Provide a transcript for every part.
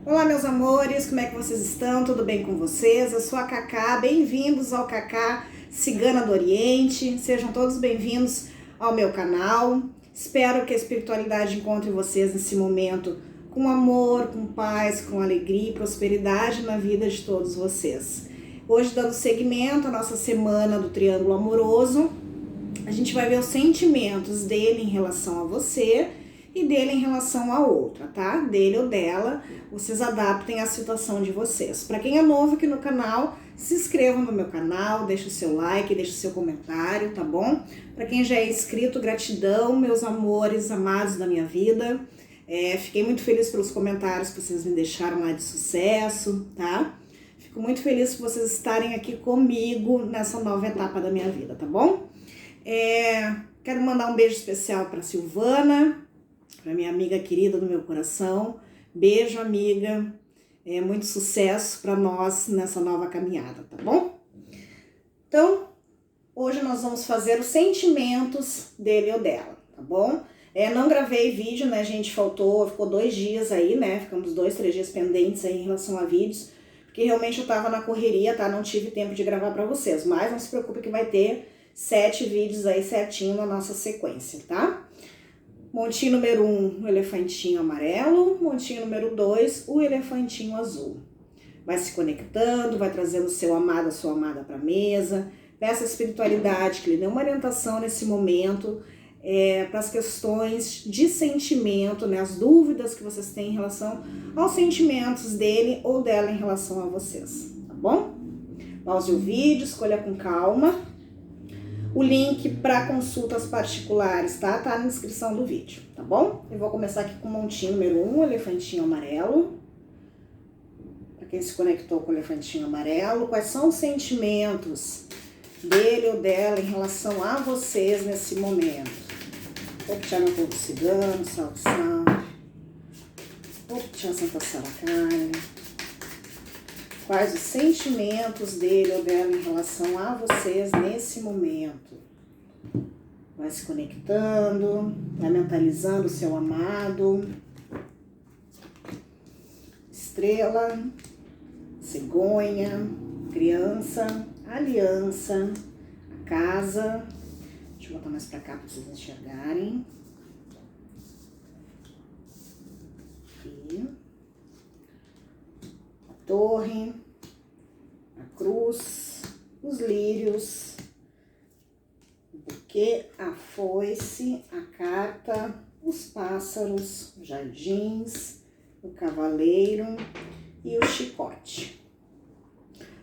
Olá, meus amores, como é que vocês estão? Tudo bem com vocês? Eu sou a Cacá, bem-vindos ao Cacá Cigana do Oriente. Sejam todos bem-vindos ao meu canal. Espero que a espiritualidade encontre vocês nesse momento com amor, com paz, com alegria e prosperidade na vida de todos vocês. Hoje, dando seguimento à nossa semana do Triângulo Amoroso, a gente vai ver os sentimentos dele em relação a você e dele em relação a outra, tá? Dele ou dela, vocês adaptem a situação de vocês. Para quem é novo aqui no canal, se inscrevam no meu canal, deixa o seu like, deixa o seu comentário, tá bom? Para quem já é inscrito, gratidão, meus amores amados da minha vida. Fiquei muito feliz pelos comentários que vocês me deixaram lá de sucesso, tá? Fico muito feliz por vocês estarem aqui comigo nessa nova etapa da minha vida, tá bom? Quero mandar um beijo especial para Silvana, para minha amiga querida do meu coração. Beijo, amiga. Muito sucesso para nós nessa nova caminhada, tá bom? Então, hoje nós vamos fazer os sentimentos dele ou dela, tá bom? Não gravei vídeo, né, gente? Ficou 2 dias aí, né? Ficamos 2, 3 dias pendentes aí em relação a vídeos, porque realmente eu tava na correria, tá? Não tive tempo de gravar para vocês, mas não se preocupe que vai ter 7 vídeos aí certinho na nossa sequência, tá? Montinho número 1, o elefantinho amarelo. Montinho número 2, o elefantinho azul. Vai se conectando, vai trazendo o seu amado, a sua amada para a mesa. Peça a espiritualidade que lhe dê uma orientação nesse momento para as questões de sentimento, né? As dúvidas que vocês têm em relação aos sentimentos dele ou dela em relação a vocês, tá bom? Pause o vídeo, escolha com calma. O link para consultas particulares, tá na descrição do vídeo, tá bom? Eu vou começar aqui com o montinho número 1, o elefantinho amarelo. Para quem se conectou com o elefantinho amarelo, quais são os sentimentos dele ou dela em relação a vocês nesse momento? Optcha meu povo cigano, salve, salve. Optcha Santa Saracai. Quais os sentimentos dele ou dela em relação a vocês nesse momento? Vai se conectando, vai mentalizando o seu amado. Estrela, cegonha, criança, aliança, casa. Deixa eu botar mais pra cá para vocês enxergarem. Aqui. Torre, a cruz, os lírios, o buquê, a foice, a carta, os pássaros, os jardins, o cavaleiro e o chicote.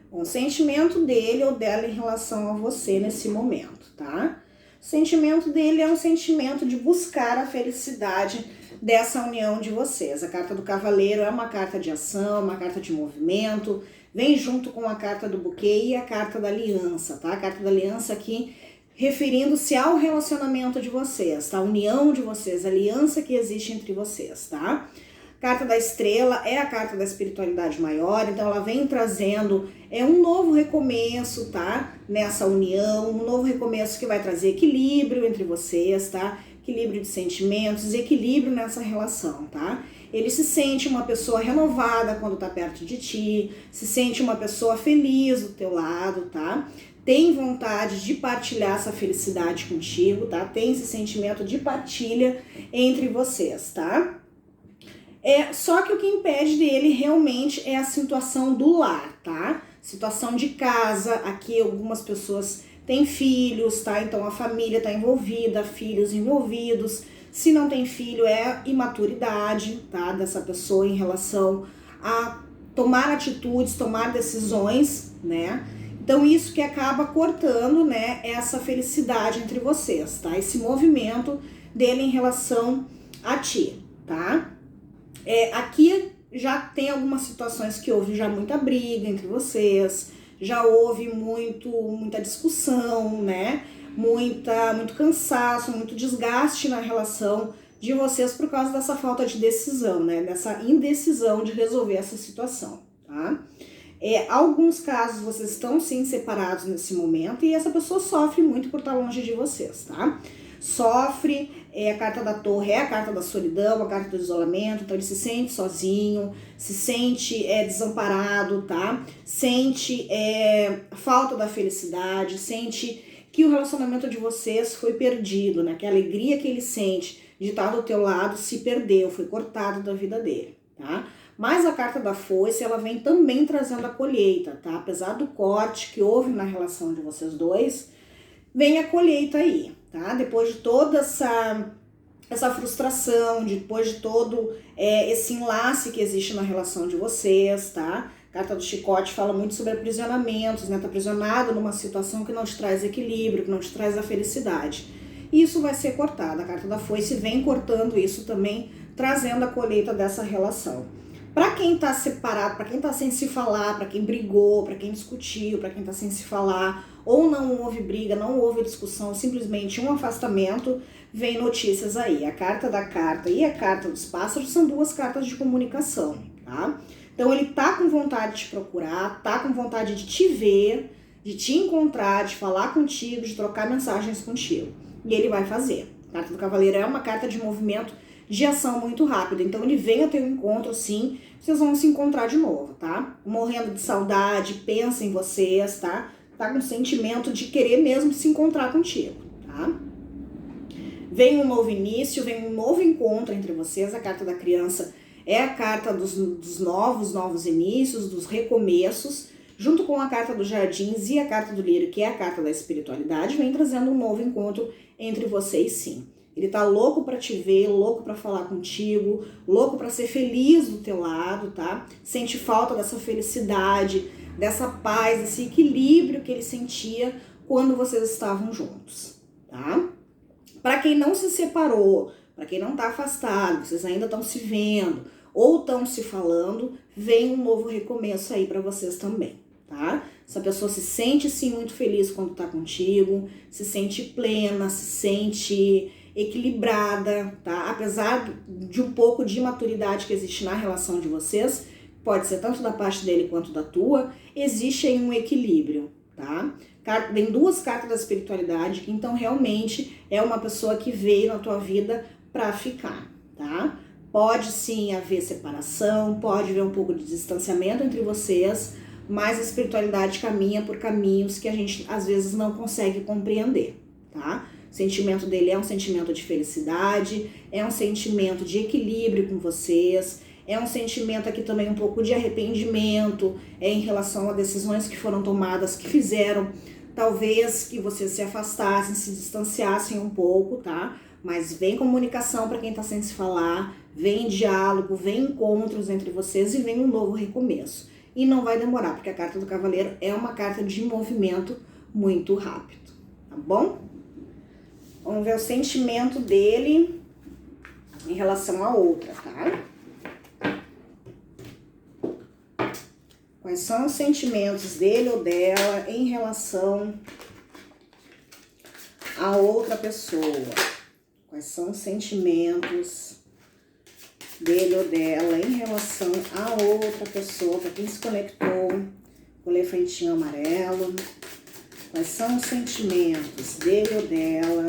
O sentimento dele ou dela em relação a você nesse momento, tá? O sentimento dele é um sentimento de buscar a felicidade dessa união de vocês. A carta do cavaleiro é uma carta de ação, uma carta de movimento, vem junto com a carta do buquê e a carta da aliança, tá? A carta da aliança aqui referindo-se ao relacionamento de vocês, tá? A união de vocês, a aliança que existe entre vocês, tá? A carta da estrela é a carta da espiritualidade maior, então ela vem trazendo um novo recomeço, tá? Nessa união, um novo recomeço que vai trazer equilíbrio entre vocês, tá? Equilíbrio de sentimentos, equilíbrio nessa relação, tá? Ele se sente uma pessoa renovada quando tá perto de ti, se sente uma pessoa feliz do teu lado, tá? Tem vontade de partilhar essa felicidade contigo, tá? Tem esse sentimento de partilha entre vocês, tá? Só que o que impede dele realmente é a situação do lar, tá? Situação de casa, aqui algumas pessoas têm filhos, tá? Então a família tá envolvida, filhos envolvidos. Se não tem filho, é imaturidade, tá? Dessa pessoa em relação a tomar atitudes, tomar decisões, né? Então isso que acaba cortando, né, essa felicidade entre vocês, tá? Esse movimento dele em relação a ti, tá? Aqui já tem algumas situações que houve já muita briga entre vocês, já houve muita discussão, né? Muito cansaço, muito desgaste na relação de vocês por causa dessa falta de decisão, né? Dessa indecisão de resolver essa situação, tá? Alguns casos vocês estão sim separados nesse momento e essa pessoa sofre muito por estar longe de vocês, tá? sofre, a carta da torre é a carta da solidão, a carta do isolamento, então ele se sente sozinho, se sente desamparado, tá? Sente falta da felicidade, sente que o relacionamento de vocês foi perdido, né? Que a alegria que ele sente de estar do teu lado se perdeu, foi cortado da vida dele, tá? Mas a carta da foice, ela vem também trazendo a colheita, tá? Apesar do corte que houve na relação de vocês dois, vem a colheita aí, tá? Depois de toda essa frustração, depois de todo esse enlace que existe na relação de vocês, tá? A carta do chicote fala muito sobre aprisionamentos, né? Tá aprisionado numa situação que não te traz equilíbrio, que não te traz a felicidade. Isso vai ser cortado. A carta da foice vem cortando isso também, trazendo a colheita dessa relação. Para quem tá separado, para quem tá sem se falar, para quem brigou, para quem discutiu, para quem tá sem se falar, ou não houve briga, não houve discussão, simplesmente um afastamento, vem notícias aí. A carta da carta e a carta dos pássaros são duas cartas de comunicação, tá? Então ele tá com vontade de te procurar, tá com vontade de te ver, de te encontrar, de falar contigo, de trocar mensagens contigo. E ele vai fazer. A carta do cavaleiro é uma carta de movimento, de ação muito rápida. Então ele vem ao teu encontro, sim, vocês vão se encontrar de novo, tá? Morrendo de saudade, pensa em vocês, tá? Tá com sentimento de querer mesmo se encontrar contigo, tá? Vem um novo início, vem um novo encontro entre vocês. A carta da criança é a carta dos novos inícios, dos recomeços, junto com a carta dos jardins e a carta do lírio, que é a carta da espiritualidade, vem trazendo um novo encontro entre vocês, sim. Ele tá louco pra te ver, louco pra falar contigo, louco pra ser feliz do teu lado, tá? Sente falta dessa felicidade, dessa paz, desse equilíbrio que ele sentia quando vocês estavam juntos, tá? Para quem não se separou, para quem não tá afastado, vocês ainda estão se vendo ou estão se falando, vem um novo recomeço aí para vocês também, tá? Essa pessoa se sente sim muito feliz quando tá contigo, se sente plena, se sente equilibrada, tá? Apesar de um pouco de imaturidade que existe na relação de vocês, pode ser tanto da parte dele quanto da tua, existe aí um equilíbrio, tá? Vem duas cartas da espiritualidade, que então realmente é uma pessoa que veio na tua vida pra ficar, tá? Pode sim haver separação, pode haver um pouco de distanciamento entre vocês, mas a espiritualidade caminha por caminhos que a gente às vezes não consegue compreender, tá? O sentimento dele é um sentimento de felicidade, é um sentimento de equilíbrio com vocês, é um sentimento aqui também um pouco de arrependimento em relação a decisões que foram tomadas, que fizeram talvez que vocês se afastassem, se distanciassem um pouco, tá? Mas vem comunicação para quem tá sem se falar, vem diálogo, vem encontros entre vocês e vem um novo recomeço. E não vai demorar, porque a carta do cavaleiro é uma carta de movimento muito rápido, tá bom? Vamos ver o sentimento dele em relação à outra, tá? Quais são os sentimentos dele ou dela em relação a outra pessoa? Quais são os sentimentos dele ou dela em relação a outra pessoa? Para quem se conectou com o elefantinho amarelo, quais são os sentimentos dele ou dela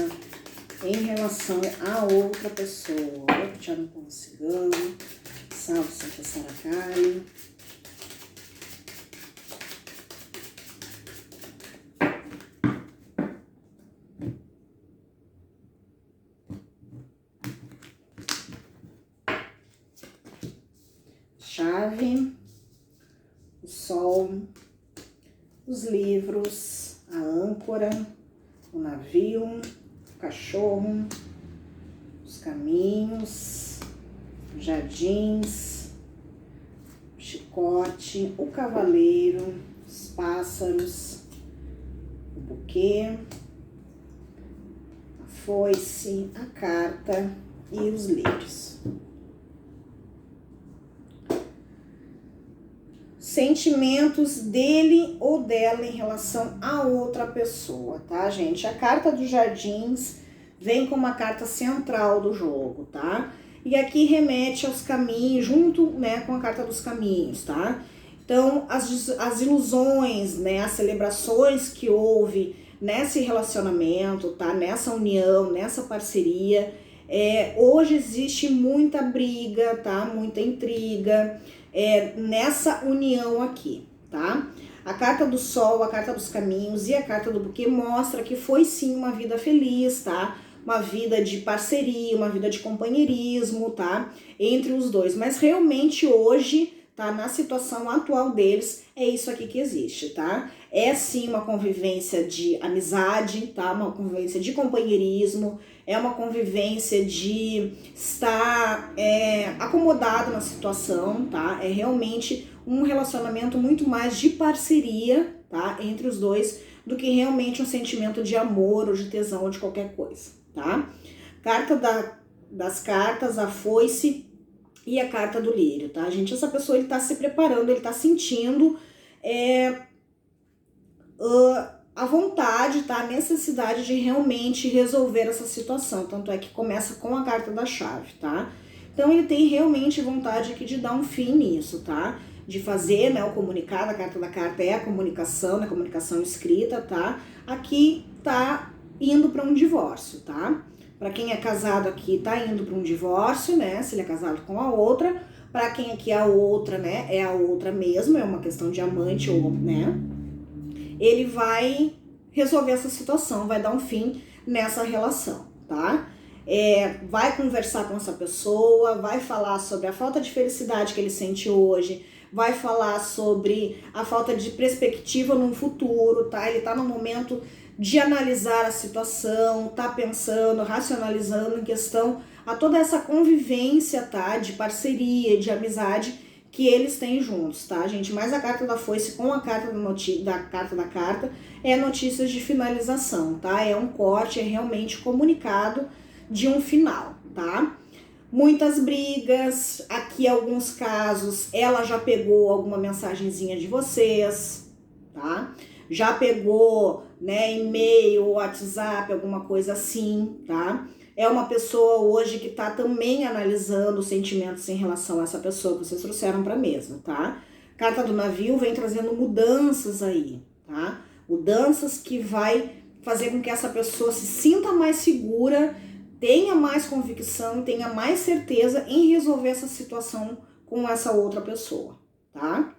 em relação a outra pessoa? Tiago com o cigano, salve Santa Saracali. Chave, o sol, os livros, a âncora, o navio, o cachorro, os caminhos, os jardins, o chicote, o cavaleiro, os pássaros, o buquê, a foice, a carta e os lírios. Sentimentos dele ou dela em relação a outra pessoa, tá, gente? A carta dos jardins vem como a carta central do jogo, tá? E aqui remete aos caminhos, junto, né, com a carta dos caminhos, tá? Então, as ilusões, né, as celebrações que houve nesse relacionamento, tá? Nessa união, nessa parceria. Hoje existe muita briga, tá? Muita intriga nessa união aqui, tá? A carta do Sol, a carta dos caminhos e a carta do buquê mostra que foi sim uma vida feliz, tá? Uma vida de parceria, uma vida de companheirismo, tá? Entre os dois. Mas realmente hoje, tá? Na situação atual deles, é isso aqui que existe, tá? É sim uma convivência de amizade, tá? Uma convivência de companheirismo, é uma convivência de estar acomodado na situação, tá? É realmente um relacionamento muito mais de parceria, tá? Entre os dois, do que realmente um sentimento de amor ou de tesão ou de qualquer coisa, tá? Carta das cartas, a foice e a carta do lírio, tá, gente? Essa pessoa, ele tá se preparando, ele tá sentindo a vontade, tá? A necessidade de realmente resolver essa situação. Tanto é que começa com a carta da chave, tá? Então, ele tem realmente vontade aqui de dar um fim nisso, tá? De fazer, né, o comunicado. A carta da carta é a comunicação, né? Comunicação escrita, tá? Aqui tá indo para um divórcio, tá? Para quem é casado aqui, tá indo para um divórcio, né? Se ele é casado com a outra. Para quem aqui é a outra, né? É a outra mesmo, é uma questão de amante ou, né? Ele vai resolver essa situação, vai dar um fim nessa relação, tá? Vai conversar com essa pessoa, vai falar sobre a falta de felicidade que ele sente hoje, vai falar sobre a falta de perspectiva no futuro, tá? Ele tá no momento de analisar a situação, tá pensando, racionalizando em questão a toda essa convivência, tá? De parceria, de amizade que eles têm juntos, tá, gente? Mas a carta da foice com a carta da carta é notícias de finalização, tá? É um corte, é realmente comunicado de um final, tá? Muitas brigas, aqui alguns casos, ela já pegou alguma mensagenzinha de vocês, tá? Já pegou, né, e-mail, WhatsApp, alguma coisa assim, tá? É uma pessoa hoje que tá também analisando os sentimentos em relação a essa pessoa que vocês trouxeram pra mesa, tá? Carta do navio vem trazendo mudanças aí, tá? Mudanças que vai fazer com que essa pessoa se sinta mais segura, tenha mais convicção e tenha mais certeza em resolver essa situação com essa outra pessoa, tá?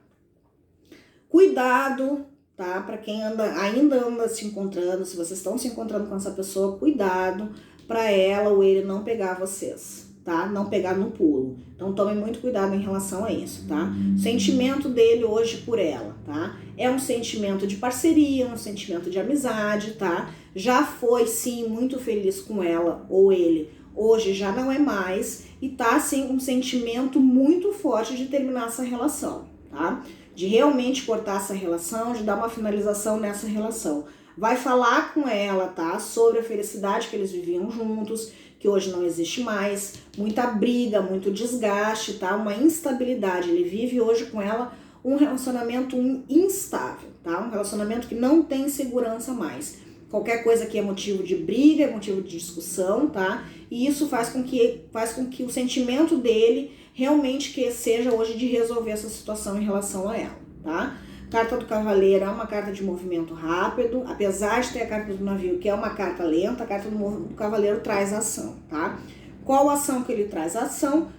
Cuidado, tá? Para quem ainda anda se encontrando, se vocês estão se encontrando com essa pessoa, cuidado para ela ou ele não pegar vocês, tá? Não pegar no pulo. Então tomem muito cuidado em relação a isso, tá? O sentimento dele hoje por ela, tá? É um sentimento de parceria, um sentimento de amizade, tá? Já foi sim muito feliz com ela ou ele, hoje já não é mais e tá assim um sentimento muito forte de terminar essa relação, tá? De realmente cortar essa relação, de dar uma finalização nessa relação. Vai falar com ela, tá? Sobre a felicidade que eles viviam juntos, que hoje não existe mais, muita briga, muito desgaste, tá? Uma instabilidade. Ele vive hoje com ela um relacionamento instável, tá? Um relacionamento que não tem segurança mais. Qualquer coisa que é motivo de briga, é motivo de discussão, tá? E isso faz com que o sentimento dele realmente que seja hoje de resolver essa situação em relação a ela, tá? Carta do cavaleiro é uma carta de movimento rápido, apesar de ter a carta do navio, que é uma carta lenta, a carta do cavaleiro traz ação, tá? Qual ação que ele traz? A ação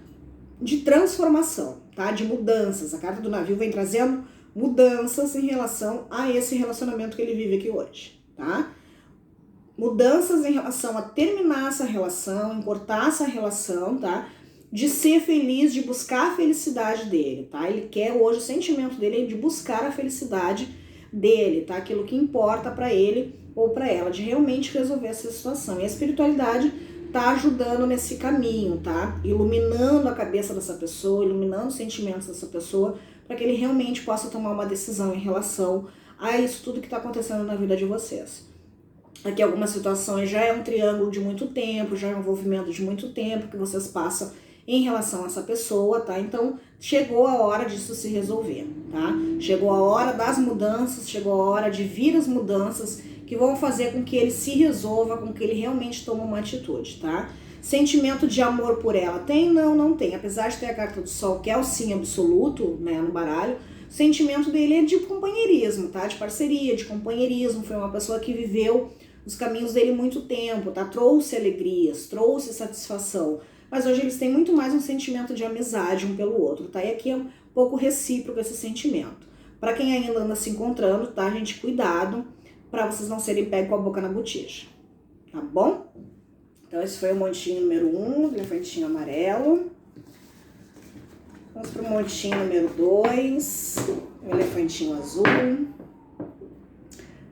de transformação, tá? De mudanças. A carta do navio vem trazendo mudanças em relação a esse relacionamento que ele vive aqui hoje, tá? Mudanças em relação a terminar essa relação, em cortar essa relação, tá? De ser feliz, de buscar a felicidade dele, tá? Ele quer hoje, o sentimento dele é de buscar a felicidade dele, tá? Aquilo que importa pra ele ou pra ela, de realmente resolver essa situação. E a espiritualidade tá ajudando nesse caminho, tá? Iluminando a cabeça dessa pessoa, iluminando os sentimentos dessa pessoa, para que ele realmente possa tomar uma decisão em relação a isso tudo que tá acontecendo na vida de vocês. Aqui algumas situações já é um triângulo de muito tempo, já é um envolvimento de muito tempo que vocês passam em relação a essa pessoa, tá? Então, chegou a hora disso se resolver, tá? Chegou a hora das mudanças, chegou a hora de vir as mudanças que vão fazer com que ele se resolva, com que ele realmente tome uma atitude, tá? Sentimento de amor por ela, tem? Não, não tem. Apesar de ter a carta do sol, que é o sim absoluto, né, no baralho, O sentimento dele é de companheirismo, tá? De parceria, de companheirismo. Foi uma pessoa que viveu os caminhos dele muito tempo, tá? Trouxe alegrias, trouxe satisfação. Mas hoje eles têm muito mais um sentimento de amizade um pelo outro, tá? E aqui é um pouco recíproco esse sentimento. Para quem ainda anda se encontrando, tá, gente? Cuidado para vocês não serem pegos com a boca na botija, tá bom? Então esse foi o montinho número 1, elefantinho amarelo. Vamos pro montinho número 2, o elefantinho azul.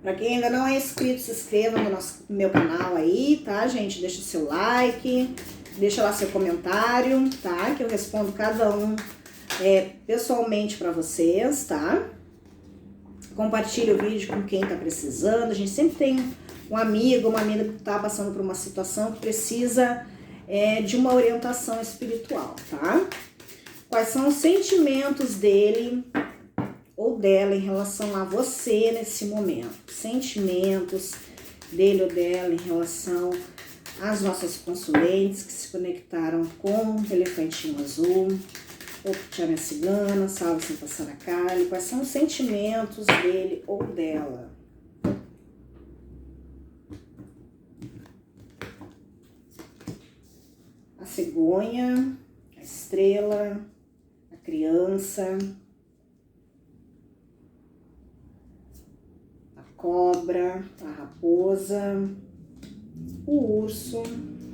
Para quem ainda não é inscrito, se inscreva no meu canal aí, tá, gente? Deixa o seu like, deixa lá seu comentário, tá? Que eu respondo cada um pessoalmente para vocês, tá? Compartilha o vídeo com quem tá precisando. A gente sempre tem um amigo, uma amiga que tá passando por uma situação que precisa de uma orientação espiritual, tá? Quais são os sentimentos dele ou dela em relação a você nesse momento? Sentimentos dele ou dela em relação às nossas consulentes que se conectaram com o elefantinho azul. Ou Tia Cigana, Salve Santa Saracali. Quais são os sentimentos dele ou dela? A cegonha, a estrela, a criança, a cobra, a raposa, o urso,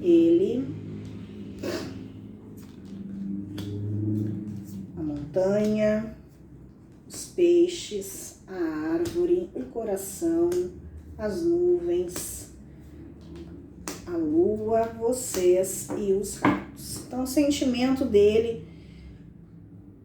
ele, a montanha, os peixes, a árvore, o coração, as nuvens, a lua, vocês e os ratos. Então, o sentimento dele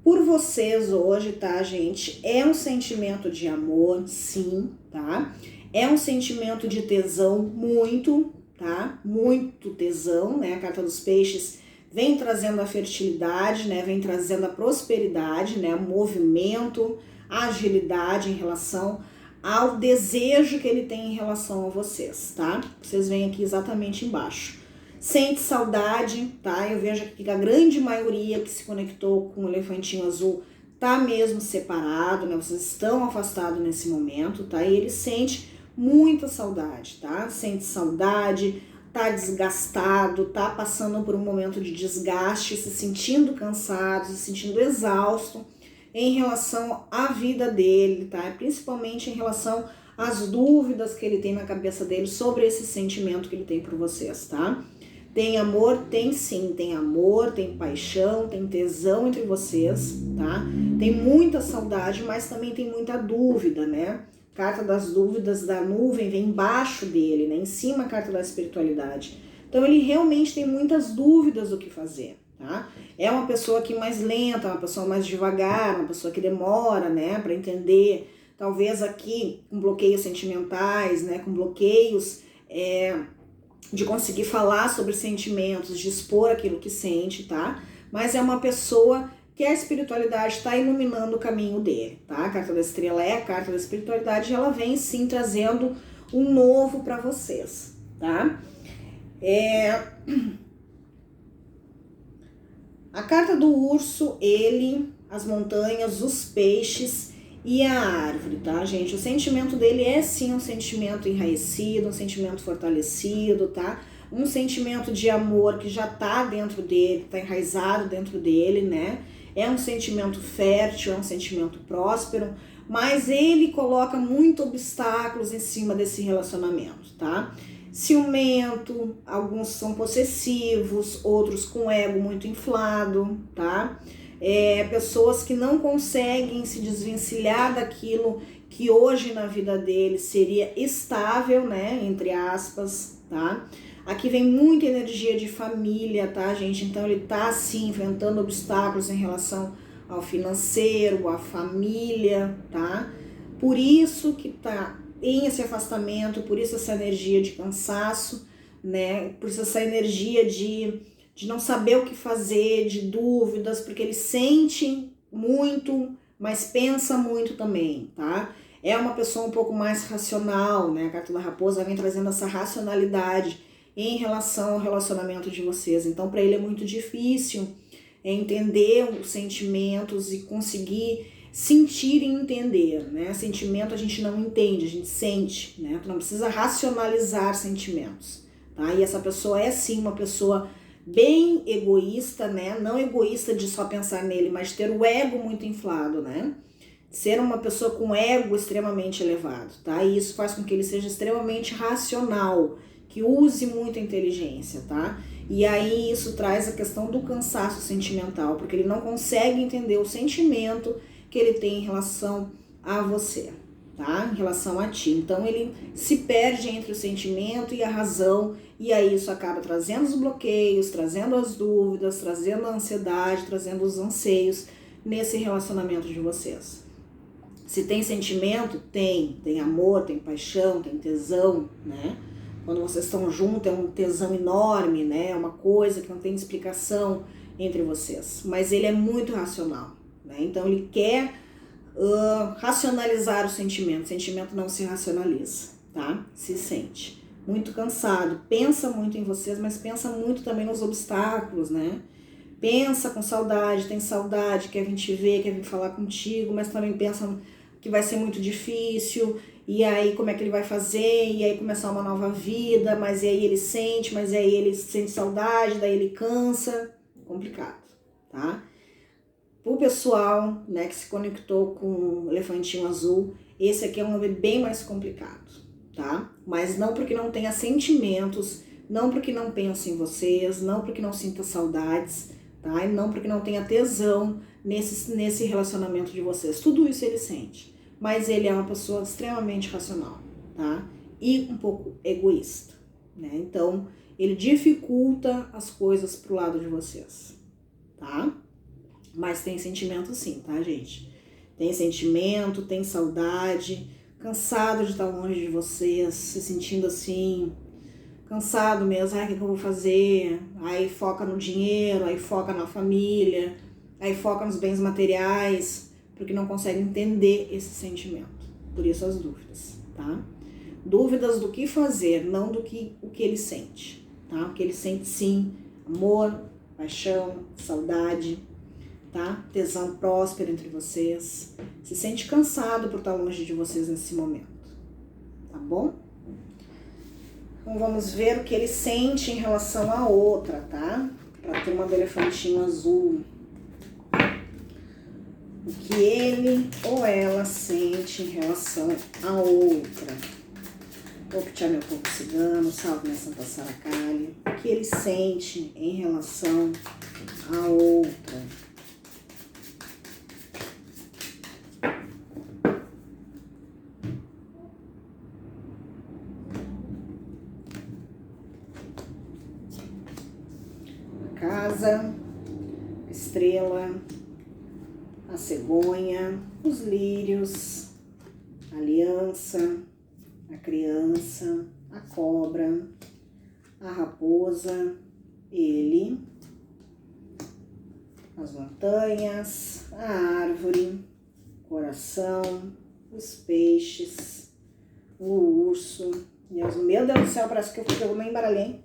por vocês hoje, tá, gente? É um sentimento de amor, sim, tá? É um sentimento de tesão muito, tá? Muito tesão, né? A carta dos peixes vem trazendo a fertilidade, né? Vem trazendo a prosperidade, né? O movimento, a agilidade em relação ao desejo que ele tem em relação a vocês, tá? Vocês veem aqui exatamente embaixo. Sente saudade, tá? Eu vejo aqui que a grande maioria que se conectou com o elefantinho azul tá mesmo separado, né? Vocês estão afastados nesse momento, tá? E ele sente muita saudade, tá? Sente saudade, tá desgastado, tá passando por um momento de desgaste, se sentindo cansado, se sentindo exausto em relação à vida dele, tá? Principalmente em relação às dúvidas que ele tem na cabeça dele sobre esse sentimento que ele tem por vocês, tá? Tem amor? Tem sim, tem amor, tem paixão, tem tesão entre vocês, tá? Tem muita saudade, mas também tem muita dúvida, né? Carta das dúvidas da nuvem vem embaixo dele, né? Em cima a carta da espiritualidade. Então ele realmente tem muitas dúvidas do que fazer, tá? É uma pessoa que mais lenta, uma pessoa mais devagar, uma pessoa que demora, né? Para entender, talvez aqui com bloqueios sentimentais, né? Com bloqueios de conseguir falar sobre sentimentos, de expor aquilo que sente, tá? Mas é uma pessoa que a espiritualidade está iluminando o caminho dele, tá? A carta da estrela é a carta da espiritualidade e ela vem sim trazendo um novo para vocês, tá? A carta do urso, ele, as montanhas, os peixes e a árvore, tá, gente? O sentimento dele é sim um sentimento enraizecido, um sentimento fortalecido, tá? Um sentimento de amor que já tá dentro dele, tá enraizado dentro dele, né? É um sentimento fértil, é um sentimento próspero, mas ele coloca muito obstáculos em cima desse relacionamento, tá? Ciumento, alguns são possessivos, outros com ego muito inflado, tá? Pessoas que não conseguem se desvencilhar daquilo que hoje na vida dele seria estável, né, entre aspas, tá? Aqui vem muita energia de família, tá, gente? Então ele tá, assim, enfrentando obstáculos em relação ao financeiro, à família, tá? Por isso que tá em esse afastamento, por isso essa energia de cansaço, né? Por isso essa energia de não saber o que fazer, de dúvidas, porque ele sente muito, mas pensa muito também, tá? É uma pessoa um pouco mais racional, né? A carta da raposa vem trazendo essa racionalidade em relação ao relacionamento de vocês. Então, para ele é muito difícil entender os sentimentos e conseguir sentir e entender, né? Sentimento a gente não entende, a gente sente, né? Tu não precisa racionalizar sentimentos, tá? E essa pessoa é sim uma pessoa bem egoísta, né? Não egoísta de só pensar nele, mas de ter o ego muito inflado, né? Ser uma pessoa com ego extremamente elevado, tá? E isso faz com que ele seja extremamente racional, que use muita inteligência, tá? E aí isso traz a questão do cansaço sentimental, porque ele não consegue entender o sentimento que ele tem em relação a você, tá? Em relação a ti. Então ele se perde entre o sentimento e a razão, e aí isso acaba trazendo os bloqueios, trazendo as dúvidas, trazendo a ansiedade, trazendo os anseios nesse relacionamento de vocês. Se tem sentimento, tem amor, tem paixão, tem tesão, né? Quando vocês estão juntos é um tesão enorme, né? É uma coisa que não tem explicação entre vocês. Mas ele é muito racional, né? Então ele quer racionalizar o sentimento não se racionaliza, tá? Se sente muito cansado, pensa muito em vocês, mas pensa muito também nos obstáculos, né? Pensa com saudade, tem saudade, quer vir te ver, quer vir falar contigo, mas também pensa que vai ser muito difícil, e aí como é que ele vai fazer, e aí começar uma nova vida, mas aí ele sente, mas aí ele sente saudade, daí ele cansa, complicado, tá? O pessoal, né, que se conectou com o elefantinho azul, esse aqui é um homem bem mais complicado, tá? Mas não porque não tenha sentimentos, não porque não pense em vocês, não porque não sinta saudades, tá? E não porque não tenha tesão nesse relacionamento de vocês. Tudo isso ele sente, mas ele é uma pessoa extremamente racional, tá? E um pouco egoísta, né? Então, ele dificulta as coisas pro lado de vocês, tá? Mas tem sentimento sim, tá, gente? Tem sentimento, tem saudade, cansado de estar longe de vocês, se sentindo assim, cansado mesmo, o que eu vou fazer? Aí foca no dinheiro, aí foca na família, aí foca nos bens materiais, porque não consegue entender esse sentimento. Por isso as dúvidas, tá? Dúvidas do que fazer, não do que o que ele sente, tá? O que ele sente sim, amor, paixão, saudade, tá? Tesão próspero entre vocês. Se sente cansado por estar longe de vocês nesse momento, tá bom? Então vamos ver o que ele sente em relação à outra, tá? Pra turma do elefantinho azul. O que ele ou ela sente em relação à outra. Vou pedir meu povo cigano, salve minha Santa Saracali. O que ele sente em relação à outra. Casa, estrela, a cegonha, os lírios, a aliança, a criança, a cobra, a raposa, ele, as montanhas, a árvore, o coração, os peixes, o urso. Meu Deus do céu, parece que eu me embaralhei.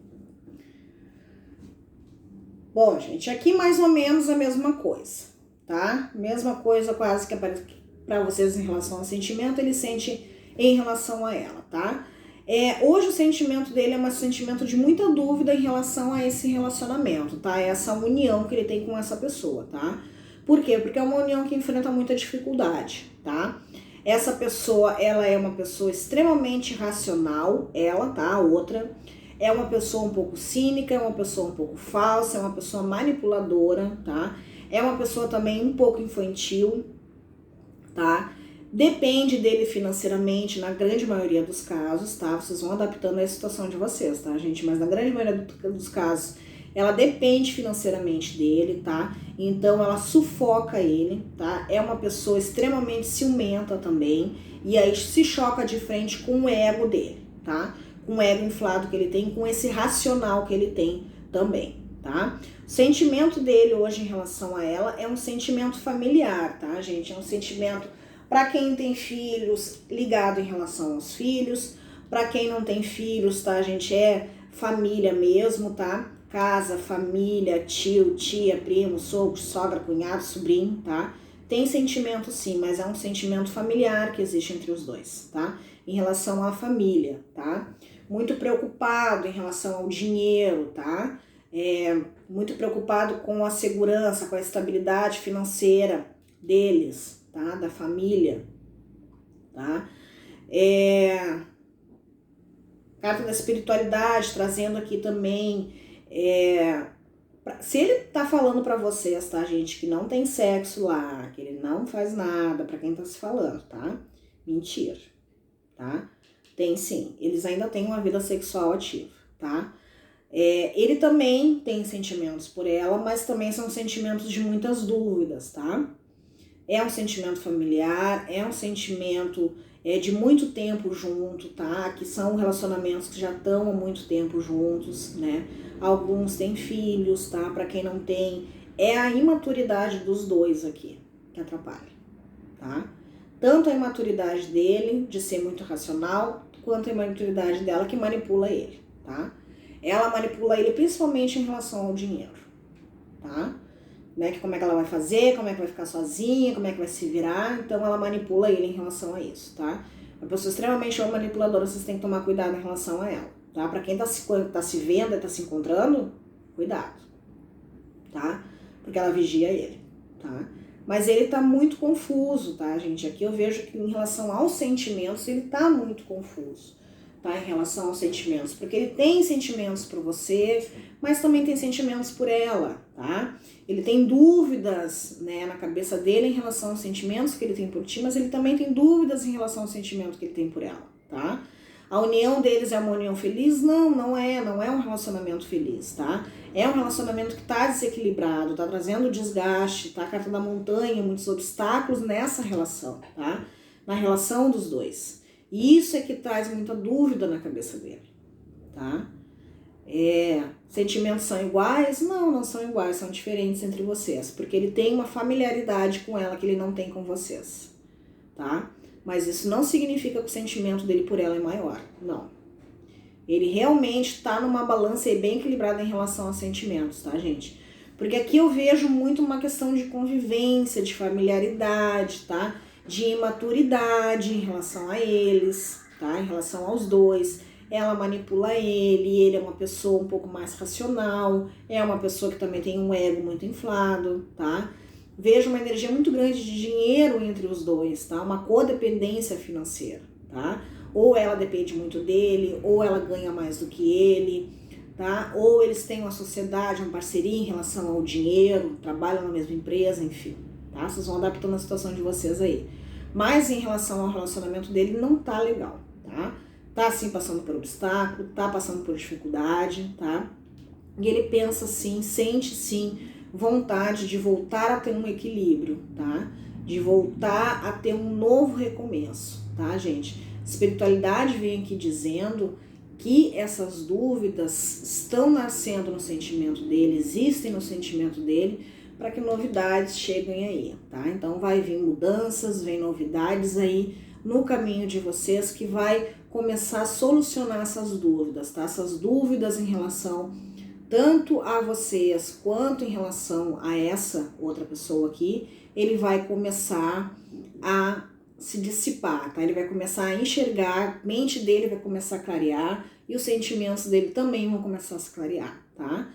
Bom, gente, aqui mais ou menos a mesma coisa, tá? Mesma coisa quase que aparece para vocês em relação ao sentimento, ele sente em relação a ela, tá? Hoje o sentimento dele é um sentimento de muita dúvida em relação a esse relacionamento, tá? Essa união que ele tem com essa pessoa, tá? Por quê? Porque é uma união que enfrenta muita dificuldade, tá? Essa pessoa, ela é uma pessoa extremamente racional, ela, tá? A outra é uma pessoa um pouco cínica, é uma pessoa um pouco falsa, é uma pessoa manipuladora, tá? É uma pessoa também um pouco infantil, tá? Depende dele financeiramente, na grande maioria dos casos, tá? Vocês vão adaptando a situação de vocês, tá, gente? Mas na grande maioria dos casos, ela depende financeiramente dele, tá? Então, ela sufoca ele, tá? É uma pessoa extremamente ciumenta também, e aí se choca de frente com o ego dele, tá? Com o ego inflado que ele tem, com esse racional que ele tem também, tá? O sentimento dele hoje em relação a ela é um sentimento familiar, tá, gente? É um sentimento para quem tem filhos, ligado em relação aos filhos. Para quem não tem filhos, tá, gente? É família mesmo, tá? Casa, família, tio, tia, primo, sogro, sogra, cunhado, sobrinho, tá? Tem sentimento sim, mas é um sentimento familiar que existe entre os dois, tá? Em relação à família, tá? Muito preocupado em relação ao dinheiro, tá? Muito preocupado com a segurança, com a estabilidade financeira deles, tá? Da família, tá? Carta da espiritualidade, trazendo aqui também, se ele tá falando pra vocês, tá, gente, que não tem sexo lá, que ele não faz nada, pra quem tá se falando, tá? Mentira, tá? Tem sim, eles ainda têm uma vida sexual ativa, tá? Ele também tem sentimentos por ela, mas também são sentimentos de muitas dúvidas, tá? É um sentimento familiar, é um sentimento de muito tempo junto, tá? Que são relacionamentos que já estão há muito tempo juntos, né? Alguns têm filhos, tá? Pra quem não tem, é a imaturidade dos dois aqui que atrapalha, tá? Tanto a imaturidade dele, de ser muito racional, quanto a imaturidade dela que manipula ele, tá? Ela manipula ele principalmente em relação ao dinheiro, tá? Né, que como é que ela vai fazer, como é que vai ficar sozinha, como é que vai se virar, então ela manipula ele em relação a isso, tá? Uma pessoa extremamente manipuladora, vocês têm que tomar cuidado em relação a ela, tá? Pra quem tá se vendo e tá se encontrando, cuidado, tá? Porque ela vigia ele, tá? Mas ele tá muito confuso, tá, gente? Aqui eu vejo que em relação aos sentimentos, ele tá muito confuso, tá? Em relação aos sentimentos, porque ele tem sentimentos por você, mas também tem sentimentos por ela, tá? Ele tem dúvidas, né, na cabeça dele em relação aos sentimentos que ele tem por ti, mas ele também tem dúvidas em relação ao sentimento que ele tem por ela, tá? A união deles é uma união feliz? Não é um relacionamento feliz, tá? É um relacionamento que tá desequilibrado, tá trazendo desgaste, tá? A carta da montanha, muitos obstáculos nessa relação, tá? Na relação dos dois. E isso é que traz muita dúvida na cabeça dele, tá? Sentimentos são iguais? Não são iguais, são diferentes entre vocês, porque ele tem uma familiaridade com ela que ele não tem com vocês, tá? Mas isso não significa que o sentimento dele por ela é maior, não. Ele realmente tá numa balança bem equilibrada em relação aos sentimentos, tá, gente? Porque aqui eu vejo muito uma questão de convivência, de familiaridade, tá? De imaturidade em relação a eles, tá? Em relação aos dois. Ela manipula ele é uma pessoa um pouco mais racional, é uma pessoa que também tem um ego muito inflado, tá? Vejo uma energia muito grande de dinheiro entre os dois, tá? Uma codependência financeira, tá? Ou ela depende muito dele, ou ela ganha mais do que ele, tá? Ou eles têm uma sociedade, uma parceria em relação ao dinheiro, trabalham na mesma empresa, enfim, tá? Vocês vão adaptando a situação de vocês aí. Mas em relação ao relacionamento dele, não tá legal, tá? Tá assim passando por obstáculo, tá passando por dificuldade, tá? E ele pensa sim, sente sim vontade de voltar a ter um equilíbrio, tá? De voltar a ter um novo recomeço, tá, gente? Espiritualidade vem aqui dizendo que essas dúvidas estão nascendo no sentimento dele, existem no sentimento dele, para que novidades cheguem aí, tá? Então vai vir mudanças, vem novidades aí no caminho de vocês que vai começar a solucionar essas dúvidas, tá? Essas dúvidas em relação tanto a vocês quanto em relação a essa outra pessoa aqui, ele vai começar a se dissipar, tá? Ele vai começar a enxergar, a mente dele vai começar a clarear e os sentimentos dele também vão começar a se clarear, tá?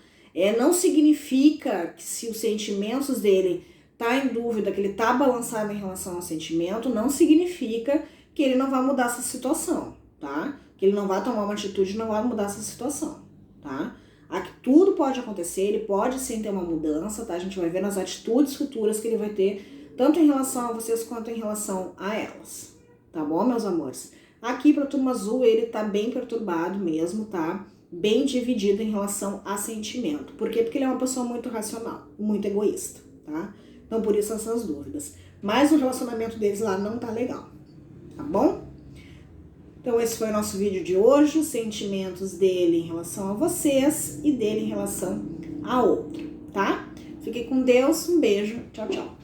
Não significa que se os sentimentos dele tá em dúvida, que ele tá balançado em relação ao sentimento, não significa que ele não vai mudar essa situação, tá? Que ele não vai tomar uma atitude e não vai mudar essa situação, tá? Aqui tudo pode acontecer, ele pode sim ter uma mudança, tá? A gente vai ver nas atitudes futuras que ele vai ter, tanto em relação a vocês quanto em relação a elas, tá bom, meus amores? Aqui pra turma azul, ele tá bem perturbado mesmo, tá? Bem dividido em relação a sentimento. Por quê? Porque ele é uma pessoa muito racional, muito egoísta, tá? Então, por isso essas dúvidas. Mas o relacionamento deles lá não tá legal, tá bom? Então, esse foi o nosso vídeo de hoje, os sentimentos dele em relação a vocês e dele em relação a outra, tá? Fiquem com Deus, um beijo, tchau, tchau.